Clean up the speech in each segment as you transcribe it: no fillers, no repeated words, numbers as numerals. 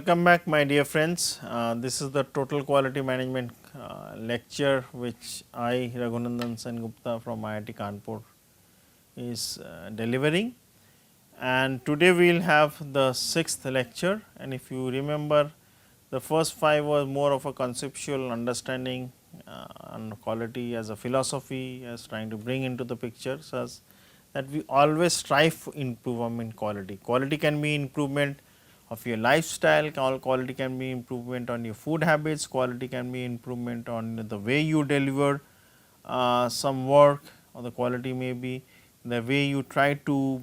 welcome back my dear friends. This is the total quality management lecture which I Raghunandan Sengupta from IIT Kanpur is delivering, and today we will have the 6th lecture. And if you remember, the first 5 was more of a conceptual understanding on quality as a philosophy, as trying to bring into the picture such that we always strive for improvement quality. Quality can be improvement of your lifestyle, quality can be improvement on your food habits, quality can be improvement on the way you deliver some work, or the quality may be the way you try to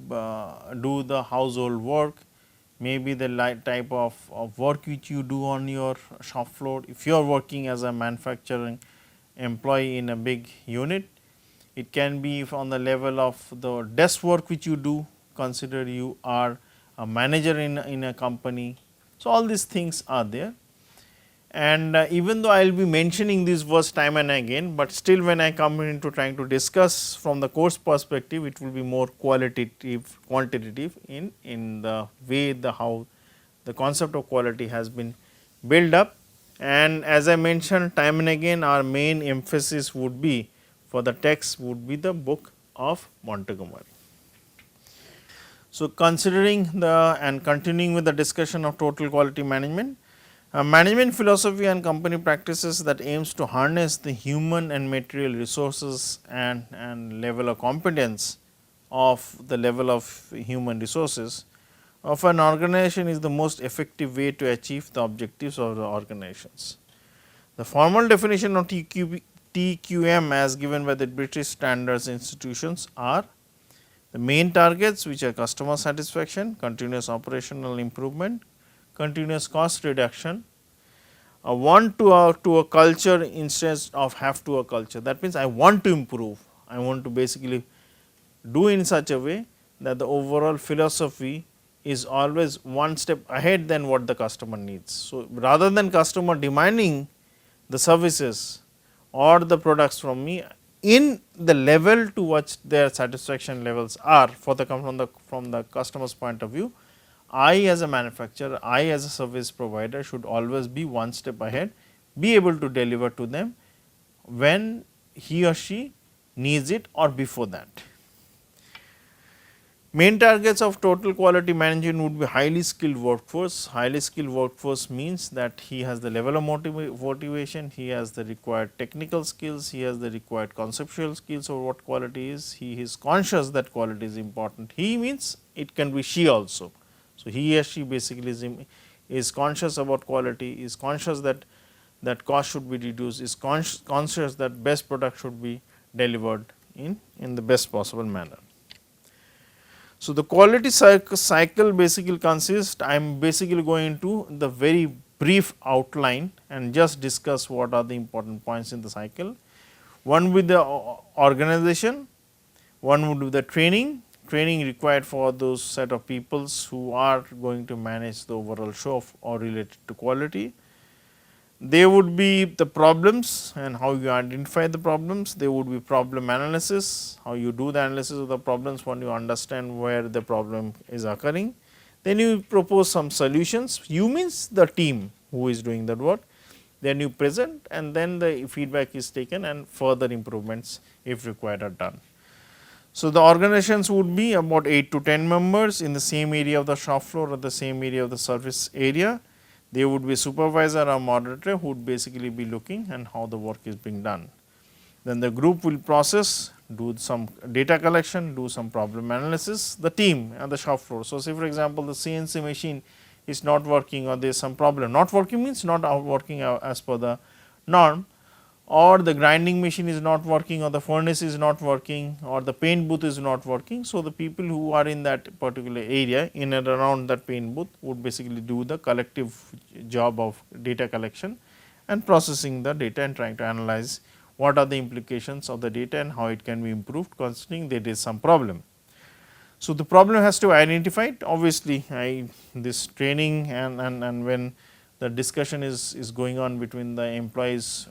do the household work, maybe the type of work which you do on your shop floor. If you are working as a manufacturing employee in a big unit, it can be on the level of the desk work which you do, consider you are a manager in a company. So, all these things are there, and even though I will be mentioning these words time and again, but still when I come into trying to discuss from the course perspective, it will be more qualitative, quantitative in the way the how the concept of quality has been built up. And as I mentioned time and again, our main emphasis would be for the text would be the book of Montgomery. So, considering the and continuing with the discussion of total quality management, management philosophy and company practices that aims to harness the human and material resources and level of competence of the level of human resources of an organization is the most effective way to achieve the objectives of the organizations. The formal definition of TQM as given by the British Standards Institutions are the main targets, which are customer satisfaction, continuous operational improvement, continuous cost reduction, a want to a culture instead of have to a culture. That means, I want to improve, I want to basically do in such a way that the overall philosophy is always one step ahead than what the customer needs. So, rather than customer demanding the services or the products from me in the level to which their satisfaction levels are for the from the customer's point of view, I as a manufacturer, I as a service provider should always be one step ahead, be able to deliver to them when he or she needs it or before that. Main targets of total quality management would be highly skilled workforce. Highly skilled workforce means that he has the level of motivation, he has the required technical skills, he has the required conceptual skills of what quality is, he is conscious that quality is important. He means it can be she also. So, he or she basically is conscious about quality, is conscious that cost should be reduced, is conscious that best product should be delivered in the best possible manner. So, the quality cycle basically consists, I am basically going to the very brief outline and just discuss what are the important points in the cycle. One with the organization, one would be the training required for those set of peoples who are going to manage the overall show or related to quality. There would be the problems and how you identify the problems, there would be problem analysis, how you do the analysis of the problems when you understand where the problem is occurring. Then you propose some solutions, you means the team who is doing that work, then you present and then the feedback is taken and further improvements if required are done. So, the organizations would be about 8 to 10 members in the same area of the shop floor or the same area of the service area. There would be a supervisor or moderator who would basically be looking and how the work is being done. Then the group will process, do some data collection, do some problem analysis, the team and the shop floor. So, say for example, the CNC machine is not working or there is some problem, not working means not working as per the norm, or the grinding machine is not working or the furnace is not working or the paint booth is not working. So, the people who are in that particular area in and around that paint booth would basically do the collective job of data collection and processing the data and trying to analyze what are the implications of the data and how it can be improved considering there is some problem. So, the problem has to be identified, obviously this training and when the discussion is going on between the employees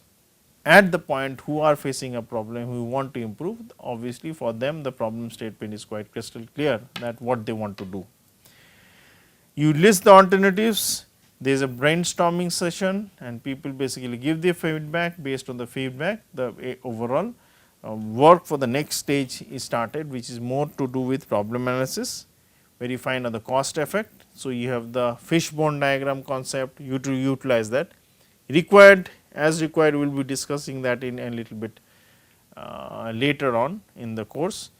at the point who are facing a problem, who want to improve, obviously for them the problem statement is quite crystal clear that what they want to do. You list the alternatives, there is a brainstorming session and people basically give their feedback. Based on the feedback, the overall work for the next stage is started, which is more to do with problem analysis, where you find out the cost effect. So, you have the fishbone diagram concept, you to utilize that. Required, as required, we will be discussing that in a little bit later on in the course.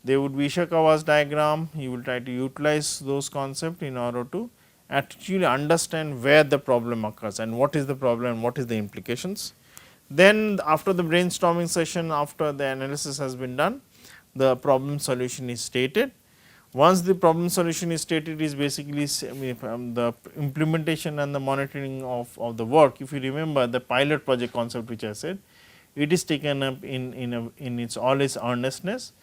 There would be Ishikawa's diagram, you will try to utilize those concepts in order to actually understand where the problem occurs and what is the problem and what is the implications. Then after the brainstorming session, after the analysis has been done, the problem solution is stated. Once the problem solution is stated, is basically the implementation and the monitoring of the work. If you remember the pilot project concept which I said, it is taken up in its all its earnestness,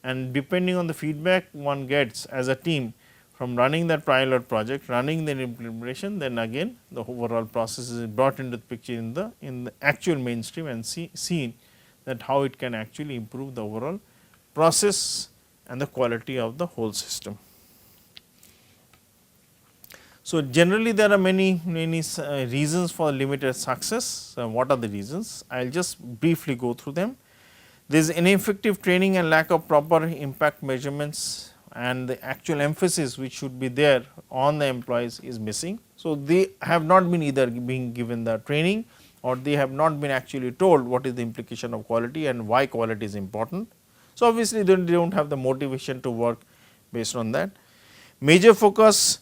and depending on the feedback one gets as a team from running that pilot project, running the implementation, then again the overall process is brought into the picture in the actual mainstream and seen that how it can actually improve the overall process and the quality of the whole system. So, generally there are many reasons for limited success. What are the reasons? I will just briefly go through them. There is ineffective training and lack of proper impact measurements, and the actual emphasis which should be there on the employees is missing. So, they have not been either being given the training or they have not been actually told what is the implication of quality and why quality is important. So, obviously, they do not have the motivation to work based on that. Major focus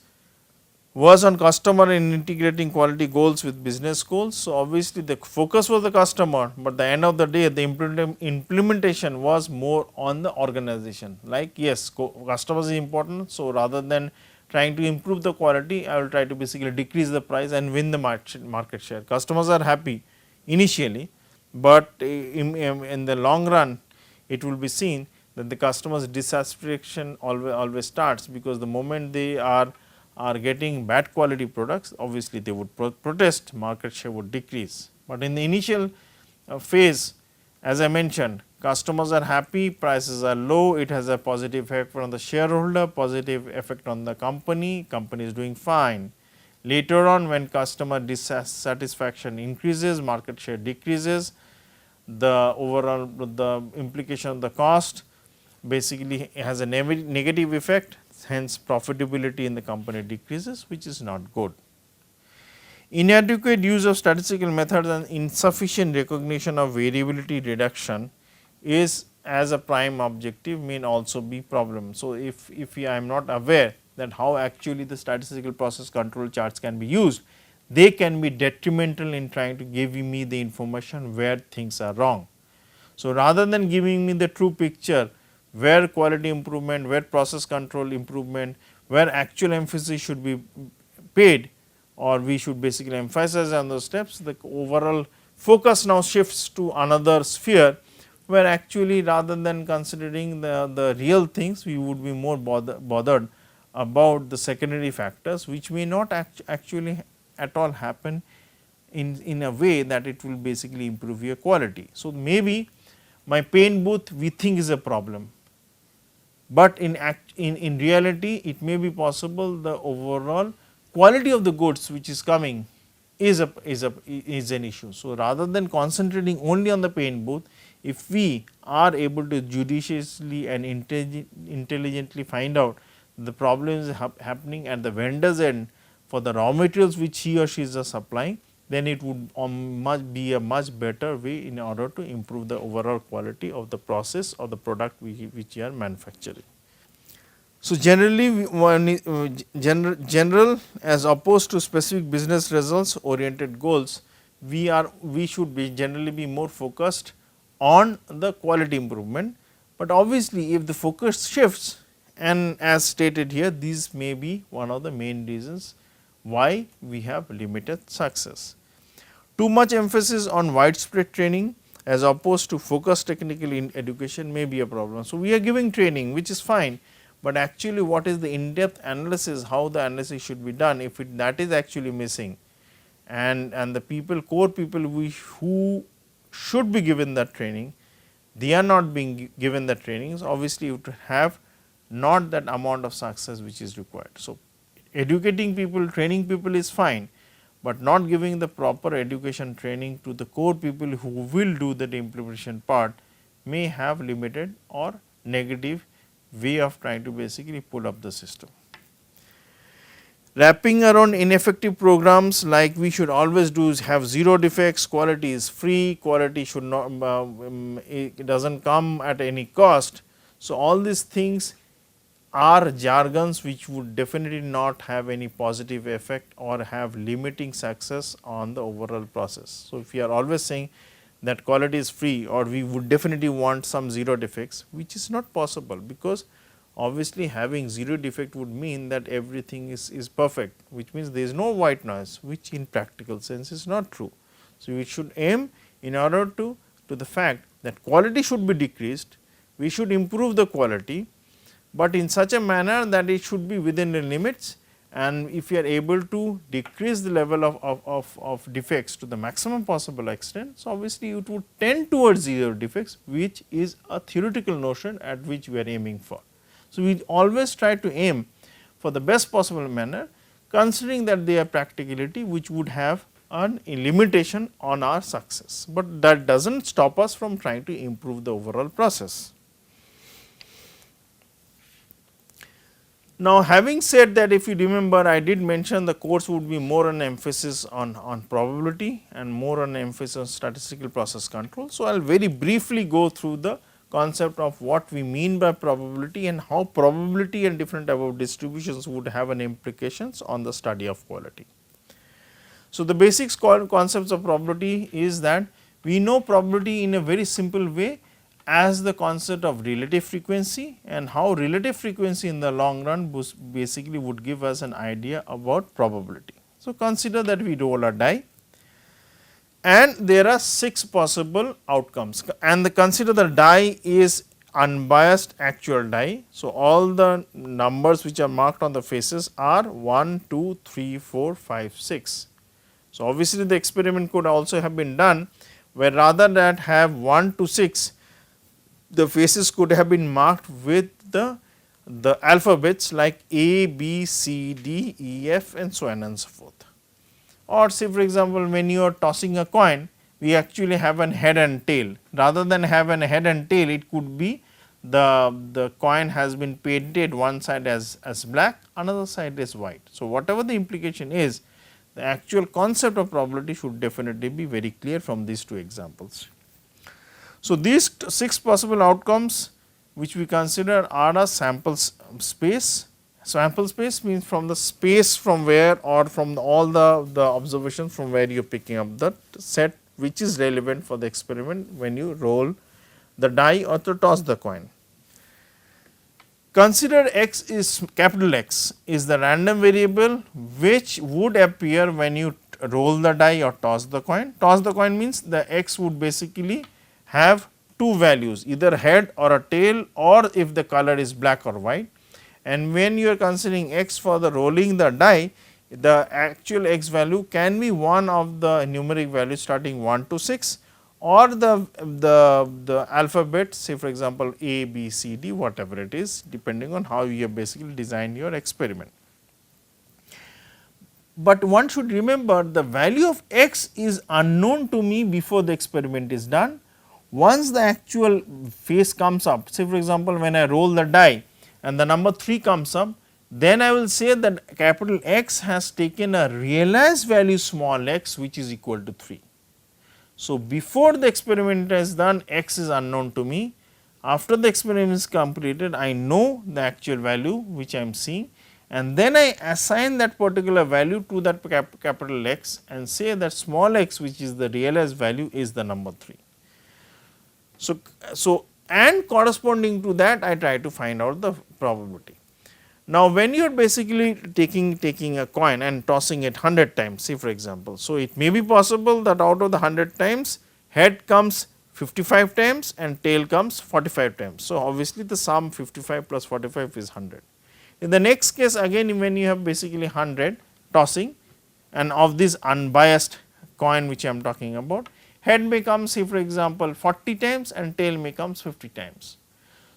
was on customer in integrating quality goals with business goals. So, obviously, the focus was the customer, but the end of the day the implementation was more on the organization, like yes, customers is important. So, rather than trying to improve the quality, I will try to basically decrease the price and win the market share. Customers are happy initially, but in the long run it will be seen that the customer's dissatisfaction always starts, because the moment they are getting bad quality products, obviously they would protest, market share would decrease. But in the initial phase, as I mentioned, customers are happy, prices are low, it has a positive effect on the shareholder, positive effect on the company, company is doing fine. Later on, when customer dissatisfaction increases, market share decreases, the overall the implication of the cost basically has a negative effect, hence profitability in the company decreases, which is not good. Inadequate use of statistical methods and insufficient recognition of variability reduction is as a prime objective may also be problem. So, if I am not aware that how actually the statistical process control charts can be used, they can be detrimental in trying to give me the information where things are wrong. So, rather than giving me the true picture where quality improvement, where process control improvement, where actual emphasis should be paid, or we should basically emphasize on those steps, the overall focus now shifts to another sphere, where actually rather than considering the real things, we would be more bothered about the secondary factors, which may not actually at all happen in a way that it will basically improve your quality. So, maybe my paint booth we think is a problem, but in reality it may be possible the overall quality of the goods which is coming is an issue. So, rather than concentrating only on the paint booth, if we are able to judiciously and intelligently find out the problems happening at the vendor's end for the raw materials which he or she is supplying, then it would be a much better way in order to improve the overall quality of the process or the product which you are manufacturing. So, generally general as opposed to specific business results oriented goals, we should be generally be more focused on the quality improvement, but obviously if the focus shifts, and as stated here, these may be one of the main reasons why we have limited success. Too much emphasis on widespread training as opposed to focused technical education may be a problem. So, we are giving training which is fine, but actually what is the in-depth analysis, how the analysis should be done, if that is actually missing, and the core people who should be given that training, they are not being given the trainings, obviously you have not that amount of success which is required. So, educating people, training people is fine, but not giving the proper education training to the core people who will do that implementation part may have limited or negative way of trying to basically pull up the system. Wrapping around ineffective programs, like we should always do is have 0 defects, quality is free, quality should not it does not come at any cost. So, all these things are jargons which would definitely not have any positive effect or have limiting success on the overall process. So, if we are always saying that quality is free, or we would definitely want some 0 defects, which is not possible, because obviously having 0 defect would mean that everything is perfect, which means there is no white noise, which in practical sense is not true. So, we should aim in order to the fact that quality should be decreased, we should improve the quality, but in such a manner that it should be within the limits, and if you are able to decrease the level of defects to the maximum possible extent. So, obviously, it would tend towards 0 defects, which is a theoretical notion at which we are aiming for. So, we always try to aim for the best possible manner, considering that they are practicality which would have a limitation on our success, but that does not stop us from trying to improve the overall process. Now, having said that, if you remember, I did mention the course would be more an emphasis on probability and more an emphasis on statistical process control. So, I will very briefly go through the concept of what we mean by probability and how probability and different type of distributions would have an implications on the study of quality. So, the basics concepts of probability is that we know probability in a very simple way as the concept of relative frequency, and how relative frequency in the long run basically would give us an idea about probability. So, consider that we roll a die and there are 6 possible outcomes, and consider the die is unbiased actual die. So, all the numbers which are marked on the faces are 1, 2, 3, 4, 5, 6. So, obviously, the experiment could also have been done where rather than have 1 to 6, the faces could have been marked with the alphabets like A, B, C, D, E, F, and so on and so forth. Or say, for example, when you are tossing a coin, we actually have an head and tail. Rather than have an head and tail, it could be the coin has been painted one side as black, another side is white. So, whatever the implication is, the actual concept of probability should definitely be very clear from these 2 examples. So, these 6 possible outcomes which we consider are a sample space. Sample space means from the space from where, or from all the observations from where you are picking up the set which is relevant for the experiment when you roll the die or to toss the coin. Consider x is capital X is the random variable which would appear when you roll the die or toss the coin. Toss the coin means the x would basically have 2 values, either head or a tail, or if the color is black or white. And when you are considering x for the rolling the die, the actual x value can be one of the numeric values starting 1 to 6, or the alphabet, say for example A, B, C, D, whatever it is, depending on how you have basically designed your experiment. But one should remember the value of x is unknown to me before the experiment is done. Once the actual face comes up, say for example, when I roll the die and the number 3 comes up, then I will say that capital X has taken a realized value small x which is equal to 3. So, before the experiment is done, x is unknown to me. After the experiment is completed, I know the actual value which I am seeing, and then I assign that particular value to that capital X and say that small x which is the realized value is the number 3. So, and corresponding to that I try to find out the probability. Now, when you are basically taking a coin and tossing it 100 times, say for example. So, it may be possible that out of the 100 times head comes 55 times and tail comes 45 times. So, obviously, the sum 55 plus 45 is 100. In the next case again, when you have basically 100 tossing and of this unbiased coin which I am talking about, head may come say for example 40 times and tail may comes 50 times.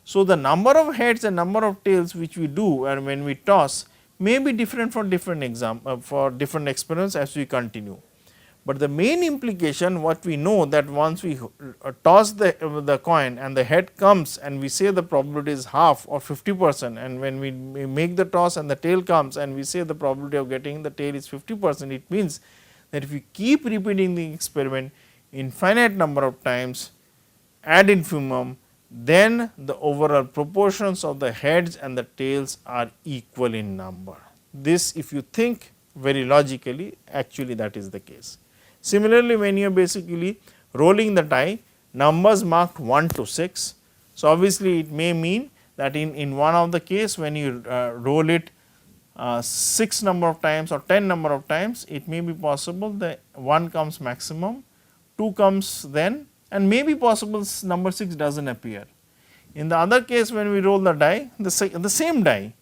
So, the number of heads and number of tails which we do and when we toss may be different for different for different experiments as we continue. But the main implication what we know that once we toss the coin and the head comes and we say the probability is half or 50%, and when we make the toss and the tail comes and we say the probability of getting the tail is 50%, it means that if we keep repeating the experiment infinite number of times ad infinitum, then the overall proportions of the heads and the tails are equal in number. This, if you think very logically, actually that is the case. Similarly, when you are basically rolling the die, numbers marked 1 to 6. So, obviously, it may mean that in one of the case when you roll it 6 number of times or 10 number of times, it may be possible that 1 comes maximum, 2 comes then, and may be possible number 6 does not appear. In the other case, when we roll the die, the same die,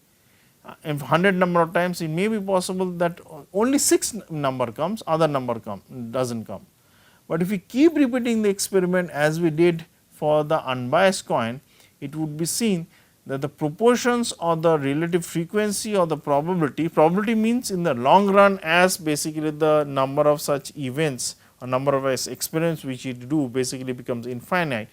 if 100 number of times, it may be possible that only 6 number comes, other number does not come. But if we keep repeating the experiment as we did for the unbiased coin, it would be seen that the proportions or the relative frequency or the probability means in the long run, as basically the number of such events or number of experiments which you do basically becomes infinite,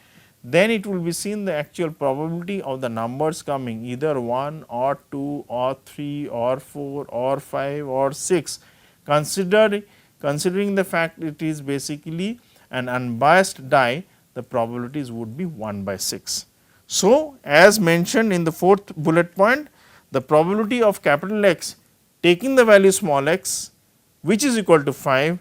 then it will be seen the actual probability of the numbers coming either 1 or 2 or 3 or 4 or 5 or 6, considering the fact it is basically an unbiased die, the probabilities would be 1 by 6. So, as mentioned in the fourth bullet point, the probability of capital X taking the value small x, which is equal to 5,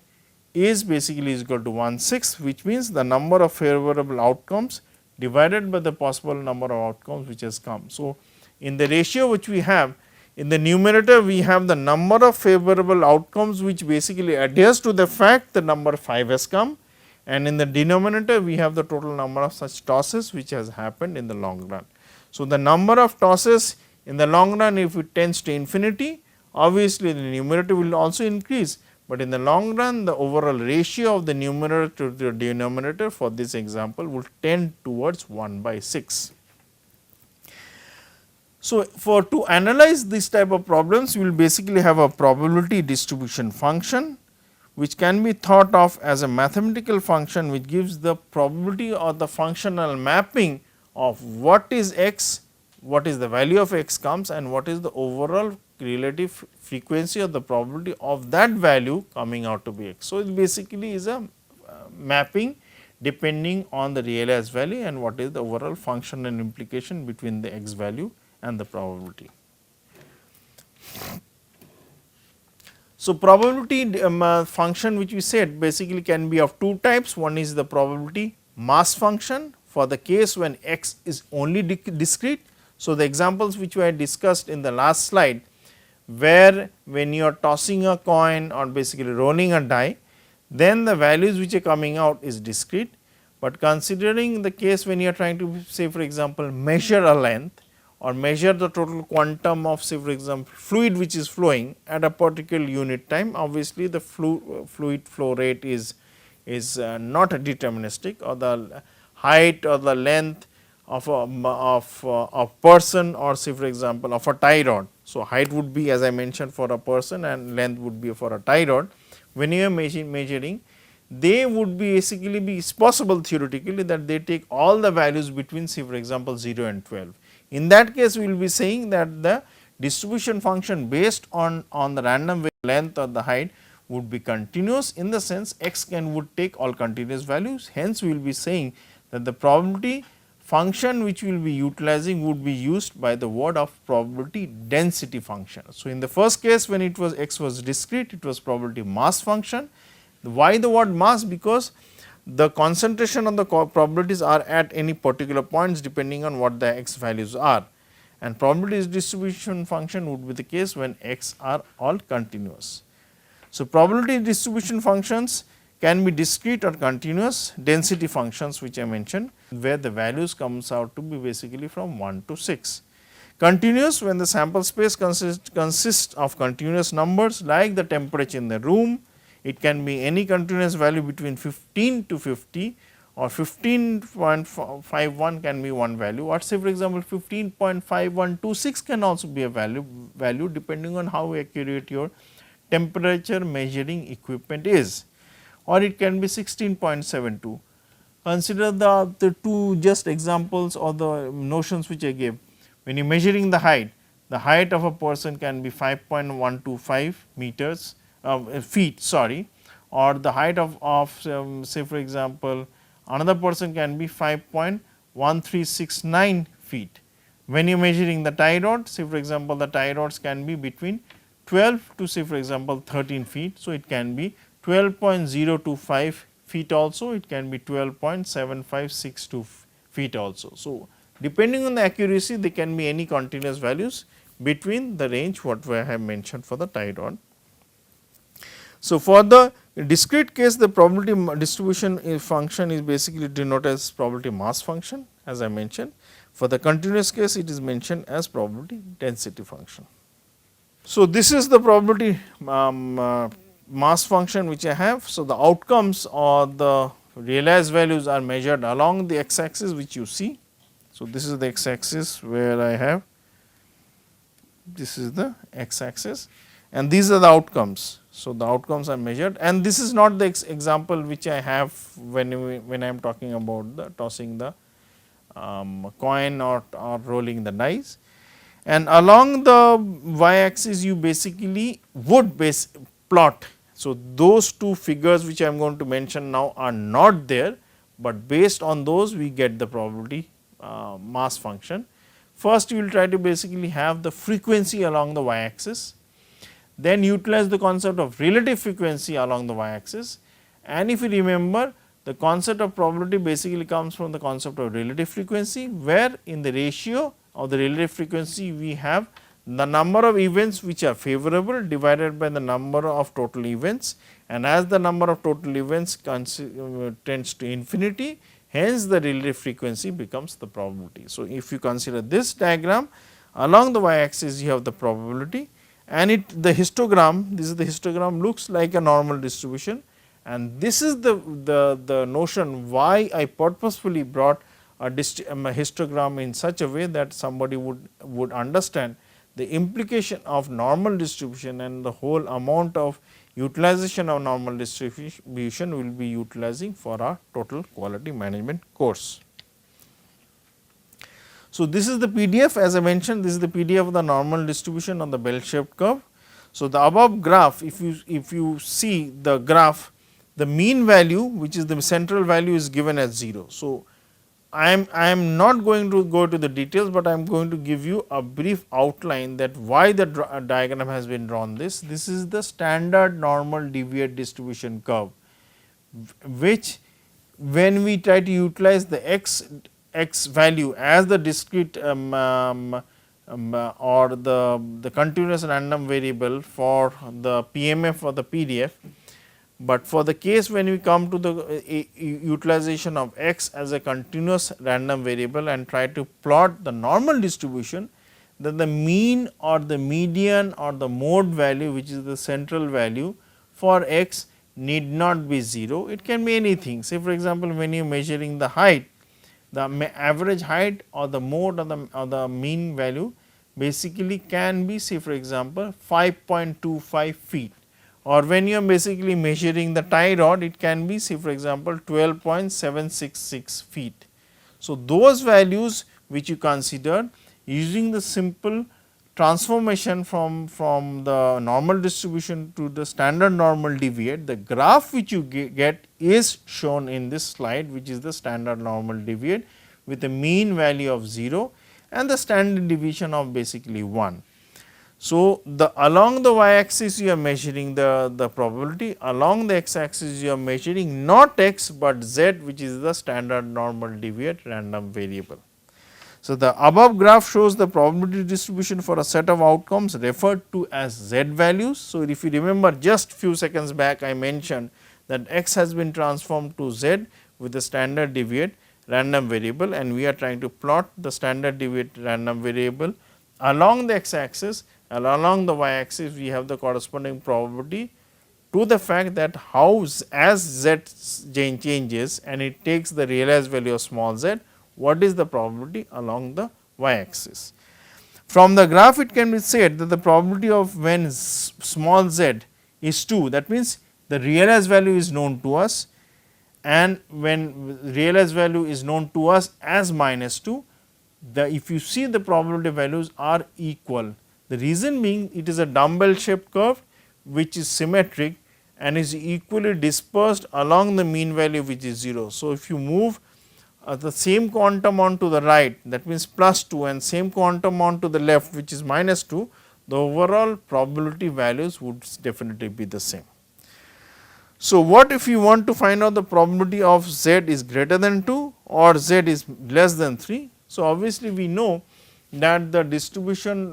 is basically is equal to 1/6, which means the number of favorable outcomes divided by the possible number of outcomes which has come. So, in the ratio which we have, in the numerator we have the number of favorable outcomes which basically adheres to the fact the number 5 has come, and in the denominator we have the total number of such tosses which has happened in the long run. So, the number of tosses in the long run, if it tends to infinity, obviously the numerator will also increase, but in the long run the overall ratio of the numerator to the denominator for this example will tend towards 1 by 6. So, to analyze this type of problems, we will basically have a probability distribution function which can be thought of as a mathematical function which gives the probability or the functional mapping of what is x, what is the value of x comes, and what is the overall relative frequency or the probability of that value coming out to be x. So, it basically is a mapping depending on the realized value and what is the overall function and implication between the x value and the probability. So, probability function which we said basically can be of two types. One is the probability mass function for the case when x is only discrete. So, the examples which we had discussed in the last slide, where when you are tossing a coin or basically rolling a die, then the values which are coming out is discrete, but considering the case when you are trying to say for example measure a length or measure the total quantum of say for example fluid which is flowing at a particular unit time, obviously the fluid flow rate is not deterministic, or the height or the length of a person or say for example of a tie rod. So, height would be as I mentioned for a person and length would be for a tie rod. When you are measuring, they would basically be, it's possible theoretically that they take all the values between say for example 0 and 12. In that case, we will be saying that the distribution function based on the random length or the height would be continuous, in the sense x would take all continuous values. Hence, we will be saying that the probability function which we will be utilizing would be used by the word of probability density function. So, in the first case when it was x was discrete, it was probability mass function. Why the word mass? Because the concentration of the probabilities are at any particular points depending on what the x values are, and probability distribution function would be the case when x are all continuous. So, probability distribution functions can be discrete or continuous density functions which I mentioned, where the values comes out to be basically from 1 to 6. Continuous when the sample space consists of continuous numbers like the temperature in the room. It can be any continuous value between 15 to 50, or 15.51 can be one value, or say for example 15.5126 can also be a value depending on how accurate your temperature measuring equipment is, or it can be 16.72. Consider the two just examples or the notions which I gave. When you are measuring the height of a person can be 5.125 meters feet, sorry, or the height of say for example another person can be 5.1369 feet. When you are measuring the tie rod, say for example the tie rods can be between 12 to say for example 13 feet. So, it can be 12.025 feet also, it can be 12.7562 feet also. So, depending on the accuracy there can be any continuous values between the range what I have mentioned for the tie rod. So, for the discrete case the probability distribution function is basically denoted as probability mass function as I mentioned. For the continuous case it is mentioned as probability density function. So, this is the probability mass function which I have. So, the outcomes or the realized values are measured along the x axis which you see. So, this is the x axis where I have, this is the x axis and these are the outcomes. So, the outcomes are measured, and this is not the example which I have when I am talking about the tossing the coin or rolling the dice. And along the y axis you basically would plot. So, those two figures which I am going to mention now are not there, but based on those we get the probability mass function. First you will try to basically have the frequency along the y axis, then utilize the concept of relative frequency along the y axis, and if you remember the concept of probability basically comes from the concept of relative frequency, where in the ratio of the relative frequency we have the number of events which are favorable divided by the number of total events, and as the number of total events tends to infinity, hence the relative frequency becomes the probability. So, if you consider this diagram, along the y axis you have the probability, and the histogram, this is the histogram, looks like a normal distribution, and this is the notion why I purposefully brought a histogram in such a way that somebody would understand the implication of normal distribution, and the whole amount of utilization of normal distribution will be utilizing for our total quality management course. So, this is the PDF, as I mentioned, this is the PDF of the normal distribution on the bell shaped curve. So, the above graph, if you see the graph, the mean value which is the central value is given as 0. So, I am not going to go to the details, but I am going to give you a brief outline that why the diagram has been drawn this. This is the standard normal deviate distribution curve, which when we try to utilize the x value as the discrete or the continuous random variable for the PMF or the PDF. But for the case when we come to the utilization of x as a continuous random variable and try to plot the normal distribution, then the mean or the median or the mode value, which is the central value for x, need not be 0, it can be anything. Say for example, when you are measuring the height, the average height or the mode or the mean value basically can be, say for example, 5.25 feet. Or when you are basically measuring the tie rod, it can be, say for example, 12.766 feet. So, those values which you consider using the simple transformation from the normal distribution to the standard normal deviate, the graph which you get is shown in this slide, which is the standard normal deviate with a mean value of 0 and the standard deviation of basically 1. So, along the y axis you are measuring the probability, along the x axis you are measuring not x, but z, which is the standard normal deviate random variable. So, the above graph shows the probability distribution for a set of outcomes referred to as z values. So, if you remember just few seconds back I mentioned that x has been transformed to z with the standard deviate random variable, and we are trying to plot the standard deviate random variable along the x axis, and along the y axis we have the corresponding probability to the fact that how as z changes and it takes the realized value of small z, what is the probability along the y axis. From the graph it can be said that the probability of when small z is 2, that means the realized value is known to us, and when realized value is known to us as minus 2, if you see the probability values are equal. The reason being it is a dumbbell shaped curve which is symmetric and is equally dispersed along the mean value which is 0. So, if you move the same quantum on to the right, that means plus 2, and same quantum on to the left which is minus 2, the overall probability values would definitely be the same. So, what if you want to find out the probability of z is greater than 2 or z is less than 3? So, obviously, we know that the distribution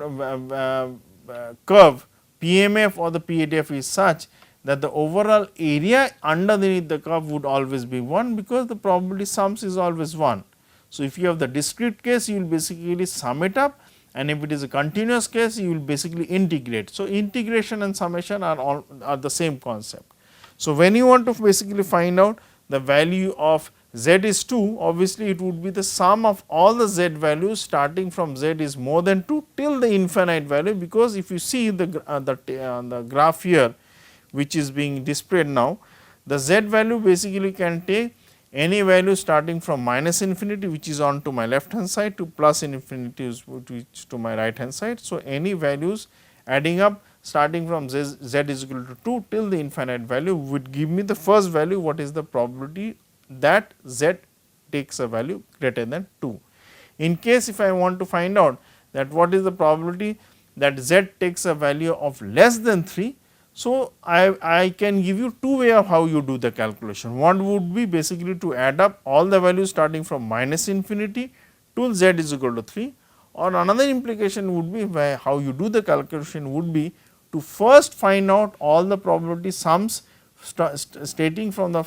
curve PMF or the PDF is such that the overall area underneath the curve would always be 1, because the probability sums is always 1. So, if you have the discrete case, you will basically sum it up, and if it is a continuous case, you will basically integrate. So, integration and summation are the same concept. So, when you want to basically find out the value of z is 2, obviously it would be the sum of all the z values starting from z is more than 2 till the infinite value, because if you see the graph here which is being displayed now, the z value basically can take any value starting from minus infinity, which is on to my left hand side, to plus infinity which to my right hand side. So, any values adding up starting from z is equal to 2 till the infinite value would give me the first value, what is the probability that z takes a value greater than 2. In case if I want to find out that what is the probability that z takes a value of less than 3, so I can give you two ways of how you do the calculation. One would be basically to add up all the values starting from minus infinity till z is equal to 3, or another implication would be by how you do the calculation would be to first find out all the probability sums starting from the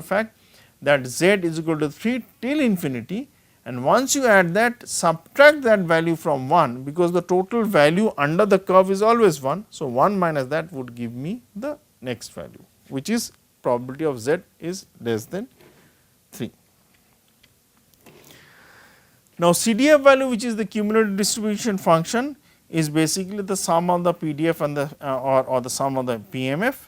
fact that z is equal to 3 till infinity, and once you add that, subtract that value from 1, because the total value under the curve is always 1. So, 1 minus that would give me the next value, which is probability of z is less than 3. Now, CDF value, which is the cumulative distribution function, is basically the sum of the PDF and the or the sum of the PMF.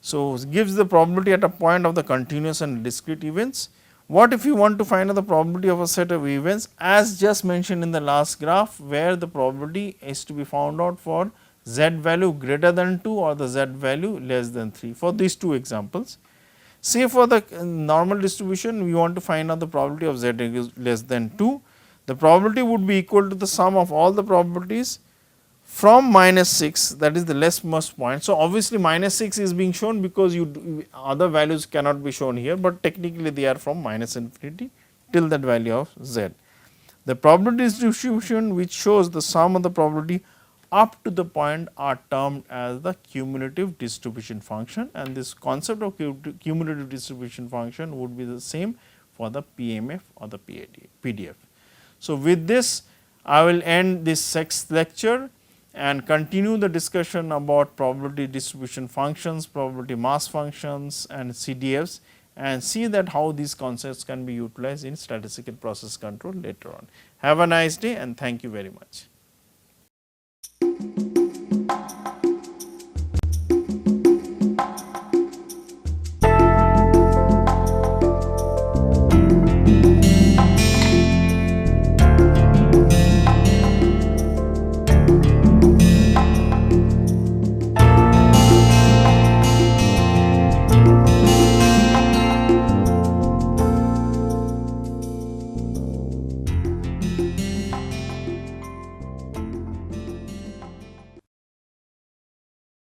So, it gives the probability at a point of the continuous and discrete events. What if you want to find out the probability of a set of events, as just mentioned in the last graph, where the probability is to be found out for z value greater than 2 or the z value less than 3, for these two examples. Say for the normal distribution, we want to find out the probability of z is less than 2. The probability would be equal to the sum of all the probabilities from minus 6, that is the leftmost point. So, obviously minus 6 is being shown because other values cannot be shown here, but technically they are from minus infinity till that value of z. The probability distribution which shows the sum of the probability up to the point are termed as the cumulative distribution function, and this concept of cumulative distribution function would be the same for the PMF or the PDF. So, with this I will end this 6th lecture and continue the discussion about probability distribution functions, probability mass functions and CDFs, and see that how these concepts can be utilized in statistical process control later on. Have a nice day and thank you very much.